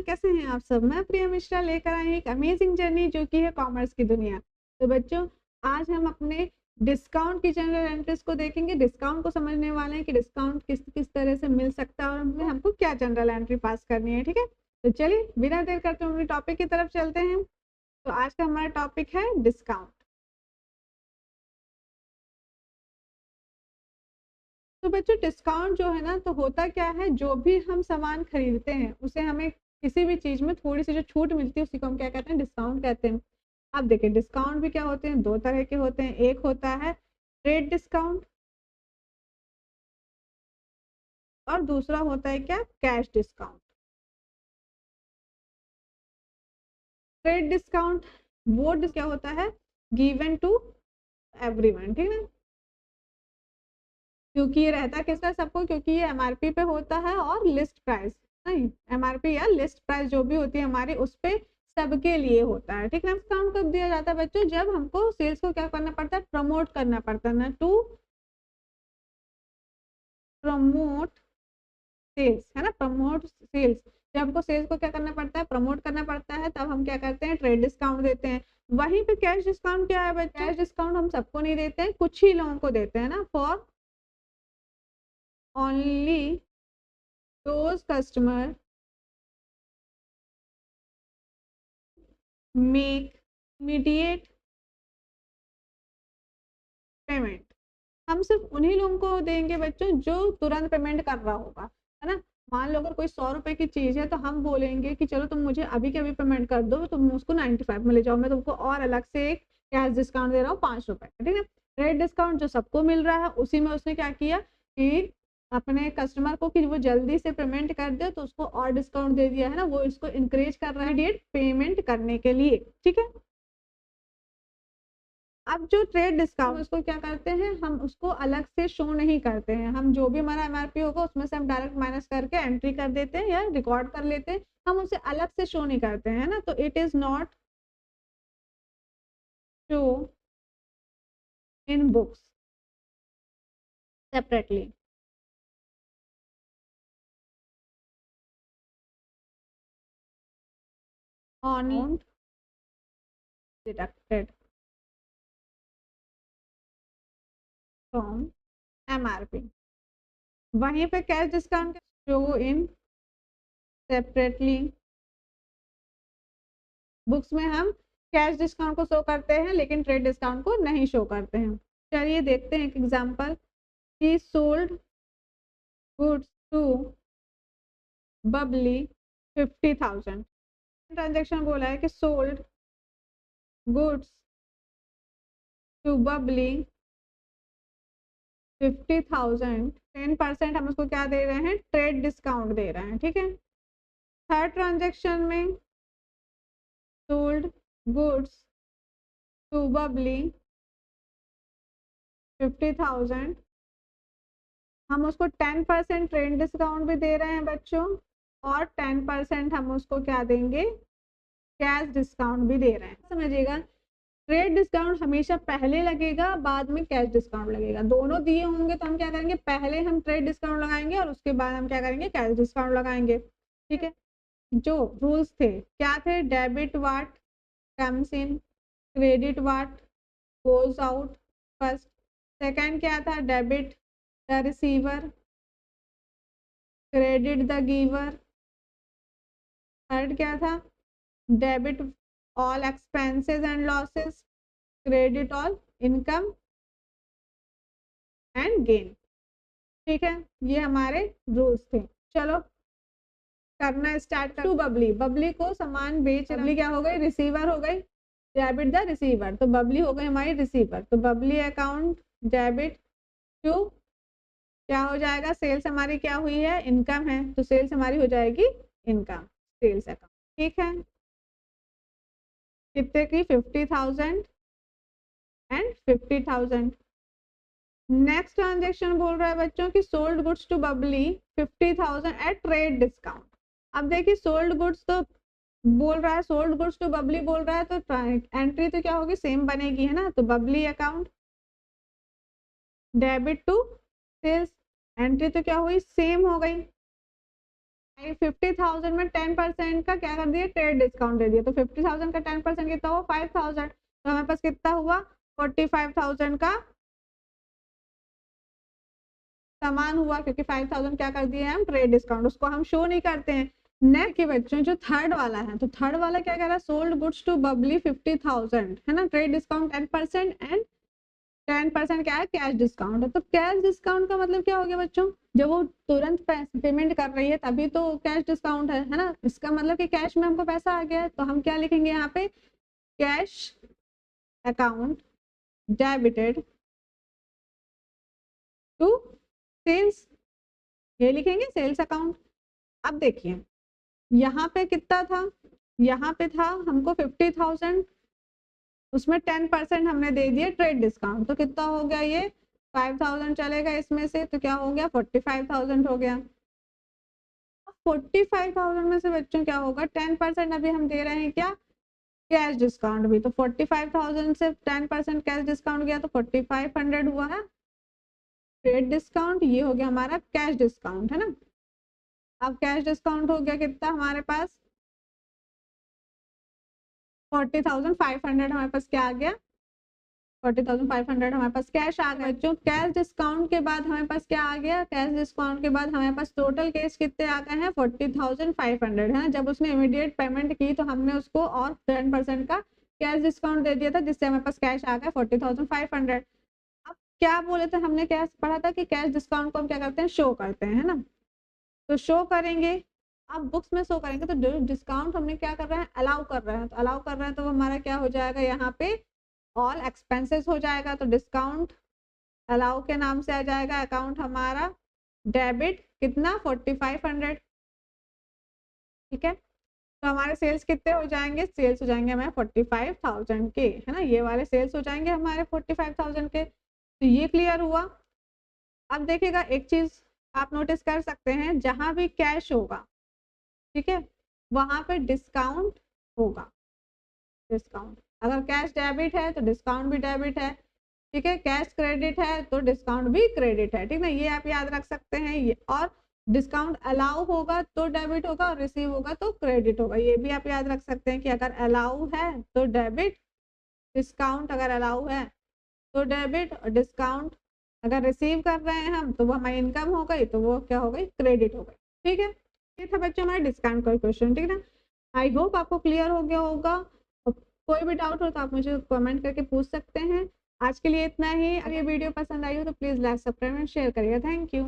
कैसे हैं आप सब। मैं प्रिया मिश्रा लेकर आई हूं एक अमेजिंग जर्नी जो कि है कॉमर्स की दुनिया। तो बच्चों, आज हम अपने डिस्काउंट की जनरल एंट्रीज को देखेंगे। डिस्काउंट को समझने वाले हैं कि डिस्काउंट किस किस तरह से मिल सकता है और हमें हमको क्या जनरल एंट्री पास करनी है। ठीक है, तो चलिए बिना देर करते हुए टॉपिक की तरफ चलते हैं। तो आज का हमारा टॉपिक है डिस्काउंट। तो बच्चों, डिस्काउंट जो है ना, तो होता क्या है, जो भी हम सामान खरीदते हैं उसे हमें किसी भी चीज में थोड़ी सी जो छूट मिलती है उसी को हम क्या कहते हैं, डिस्काउंट कहते हैं। अब देखिए, डिस्काउंट भी क्या होते हैं, दो तरह के होते हैं। एक होता है ट्रेड डिस्काउंट और दूसरा होता है क्या, कैश डिस्काउंट। ट्रेड डिस्काउंट वो क्या होता है, गिवन टू एवरीवन, ठीक है। क्योंकि ये रहता किसका, सबको, क्योंकि ये एमआरपी पे होता है और लिस्ट प्राइस नहीं, एमआरपी या लिस्ट प्राइस जो भी होती है हमारी उस पे सबके लिए होता है। ठीक है, डिस्काउंट कब दिया जाता है बच्चों, जब हमको सेल्स को क्या करना पड़ता है, प्रमोट करना पड़ता है ना, टू प्रमोट सेल्स, है ना, प्रमोट सेल्स। जब हमको सेल्स को क्या करना पड़ता है, प्रमोट करना पड़ता है, तब हम क्या करते हैं, ट्रेड डिस्काउंट देते हैं। वहीं पे कैश डिस्काउंट क्या है बच्चों, कैश डिस्काउंट हम सबको नहीं देते हैं, कुछ ही लोगों को देते हैं ना, for only those customer make immediate payment. हम सिर्फ उन्हीं लोगों को देंगे बच्चों जो तुरंत पेमेंट कर रहा होगा, है ना। मान लो अगर कोई 100 रुपए की चीज है तो हम बोलेंगे कि चलो तुम मुझे अभी के अभी पेमेंट कर दो, तुम उसको 95 में ले जाओ, मैं तुमको और अलग से एक कैश डिस्काउंट दे रहा हूँ 5 रुपए, ठीक है। रेट डिस्काउंट जो सबको मिल रहा है उसी में उसने क्या किया कि अपने कस्टमर को कि वो जल्दी से पेमेंट कर दे, तो उसको और डिस्काउंट दे दिया है ना, वो इसको इंकरेज कर रहा है पेमेंट करने के लिए, ठीक है। अब जो ट्रेड डिस्काउंट उसको क्या करते हैं, हम उसको अलग से शो नहीं करते हैं। हम जो भी हमारा एमआरपी होगा उसमें से हम डायरेक्ट माइनस करके एंट्री कर देते हैं या रिकॉर्ड कर लेते हैं, हम उसे अलग से शो नहीं करते हैं ना। तो it is not show in books separately. Amount deducted from MRP. वहीं पे cash discount show in separately books में हम कैश डिस्काउंट को शो करते हैं लेकिन ट्रेड डिस्काउंट को नहीं शो करते हैं। चलिए देखते हैं एक एग्जांपल कि sold goods to Babli 50,000। Transaction बोला है कि सोल्ड गुड्स टू बबली 50,000, 10% हम उसको क्या दे रहे हैं, ट्रेड डिस्काउंट दे रहे हैं, ठीक है। थर्ड ट्रांजेक्शन में सोल्ड गुड्स टू बबली 50,000, हम उसको 10% ट्रेड डिस्काउंट भी दे रहे हैं बच्चों, और 10% हम उसको क्या देंगे, कैश डिस्काउंट भी दे रहे हैं। समझिएगा, ट्रेड डिस्काउंट हमेशा पहले लगेगा, बाद में कैश डिस्काउंट लगेगा। दोनों दिए होंगे तो हम क्या करेंगे, पहले हम ट्रेड डिस्काउंट लगाएंगे और उसके बाद हम क्या करेंगे, कैश डिस्काउंट लगाएंगे, ठीक है। जो रूल्स थे क्या थे, debit what comes in, credit what goes out first. Second क्या था, debit the receiver, credit the giver. Third क्या था, debit all expenses and losses, credit all income and gain, ठीक है। ये हमारे रूल्स थे। चलो करना स्टार्ट कर। टू बबली, बबली को सामान बेच, बबली क्या हो गई, रिसीवर हो गई, डेबिट द रिसीवर, तो बबली हो गई हमारी रिसीवर। तो बबली अकाउंट डेबिट टू क्या हो जाएगा, सेल्स हमारी क्या हुई है, इनकम है, तो सेल्स हमारी हो जाएगी इनकम, सेल्स अकाउंट, ठीक है। कितने की, 50,000 एंड 50,000। नेक्स्ट ट्रांजेक्शन बोल रहा है बच्चों की sold goods to Babli 50,000 at trade discount. अब देखिए, सोल्ड गुड्स तो बोल रहा है, सोल्ड गुड्स टू बबली बोल रहा है, तो एंट्री तो क्या होगी, सेम बनेगी, है ना। तो Babli account debit to sales, entry तो क्या हुई, सेम हो गई, 50,000 में 10% का क्या कर दिया, ट्रेड डिस्काउंट दे दिया, तो 50,000 का 10% कितना हुआ, 5,000, तो हमारे पास कितना हुआ, 45,000 का सामान हुआ, क्योंकि 5,000 क्या कर दिए हम, ट्रेड डिस्काउंट, उसको हम शो नहीं करते हैं। नेक्स्ट के बच्चों जो थर्ड वाला है, तो थर्ड वाला क्या कह रहा है, सोल्ड गुड्स टू बबली 50,000 है ना, ट्रेड डिस्काउंट 10% एंड 10% क्या है, कैश डिस्काउंट है। तो कैश डिस्काउंट का मतलब क्या हो गया बच्चों, जब वो तुरंत पेमेंट कर रही है तभी तो कैश डिस्काउंट है ना, इसका मतलब कि कैश में हमको पैसा आ गया है, तो हम क्या लिखेंगे यहाँ पे, cash account debited to sales, ये लिखेंगे सेल्स अकाउंट। अब देखिए यहाँ पे कितना था, यहाँ पे था हमको 50,000, उसमें 10% हमने दे दिया ट्रेड डिस्काउंट, तो कितना हो गया, ये 5,000 चलेगा इसमें से, तो क्या हो गया, 45,000 हो गया। 45,000 में से बच्चों क्या होगा, 10% अभी हम दे रहे हैं क्या, कैश डिस्काउंट भी, तो 45,000 से 10% कैश डिस्काउंट गया तो 4,500 हुआ है ट्रेड डिस्काउंट, ये हो गया हमारा कैश डिस्काउंट है ना। अब कैश डिस्काउंट हो गया कितना हमारे पास, 40,500 हमारे पास क्या आ गया, 40,500 हमारे पास कैश आ गया। जो कैश डिस्काउंट के बाद हमारे पास क्या आ गया, कैश डिस्काउंट के बाद हमारे पास टोटल कैश कितने आ गए हैं, 40,500 है ना। जब उसने इमीडिएट पेमेंट की तो हमने उसको और 10% का कैश डिस्काउंट दे दिया था, जिससे हमारे पास कैश आ गया 40,500। अब क्या बोले थे हमने, क्या पढ़ा था कि कैश डिस्काउंट को हम क्या करते हैं, शो करते हैं है ना, तो शो करेंगे। अब बुक्स में शो करेंगे तो डिस्काउंट हमने क्या कर रहे हैं, अलाउ कर रहे हैं, तो अलाउ कर रहे हैं तो हमारा क्या हो जाएगा, यहाँ पे ऑल एक्सपेंसेस हो जाएगा, तो डिस्काउंट अलाउ के नाम से आ जाएगा, अकाउंट हमारा डेबिट कितना 4500, ठीक है। तो हमारे सेल्स कितने हो जाएंगे, सेल्स हो जाएंगे हमारे 45,000 के है ना, ये वाले सेल्स हो जाएंगे हमारे 45,000 के, तो ये क्लियर हुआ। अब देखिएगा एक चीज आप नोटिस कर सकते हैं, जहां भी कैश होगा ठीक है, वहां पे डिस्काउंट होगा, डिस्काउंट अगर कैश डेबिट है तो डिस्काउंट भी डेबिट है, ठीक है, कैश क्रेडिट है तो डिस्काउंट भी क्रेडिट है, ठीक ना, ये आप याद रख सकते हैं ये। और डिस्काउंट अलाउ होगा तो डेबिट होगा और रिसीव होगा तो क्रेडिट होगा, ये भी आप याद रख सकते हैं कि अगर अलाउ है तो डेबिट, डिस्काउंट अगर अलाउ है तो डेबिट, और डिस्काउंट अगर रिसीव कर रहे हैं हम तो वो हमारी इनकम हो गई, तो वो क्या हो गई, क्रेडिट हो गई, ठीक है। ये था बच्चों हमारे डिस्काउंट का क्वेश्चन, ठीक है ना। आई होप आपको क्लियर हो गया होगा, कोई भी डाउट हो तो आप मुझे कमेंट करके पूछ सकते हैं। आज के लिए इतना ही, अगर ये वीडियो पसंद आई हो तो please like subscribe and share करिएगा। Thank you.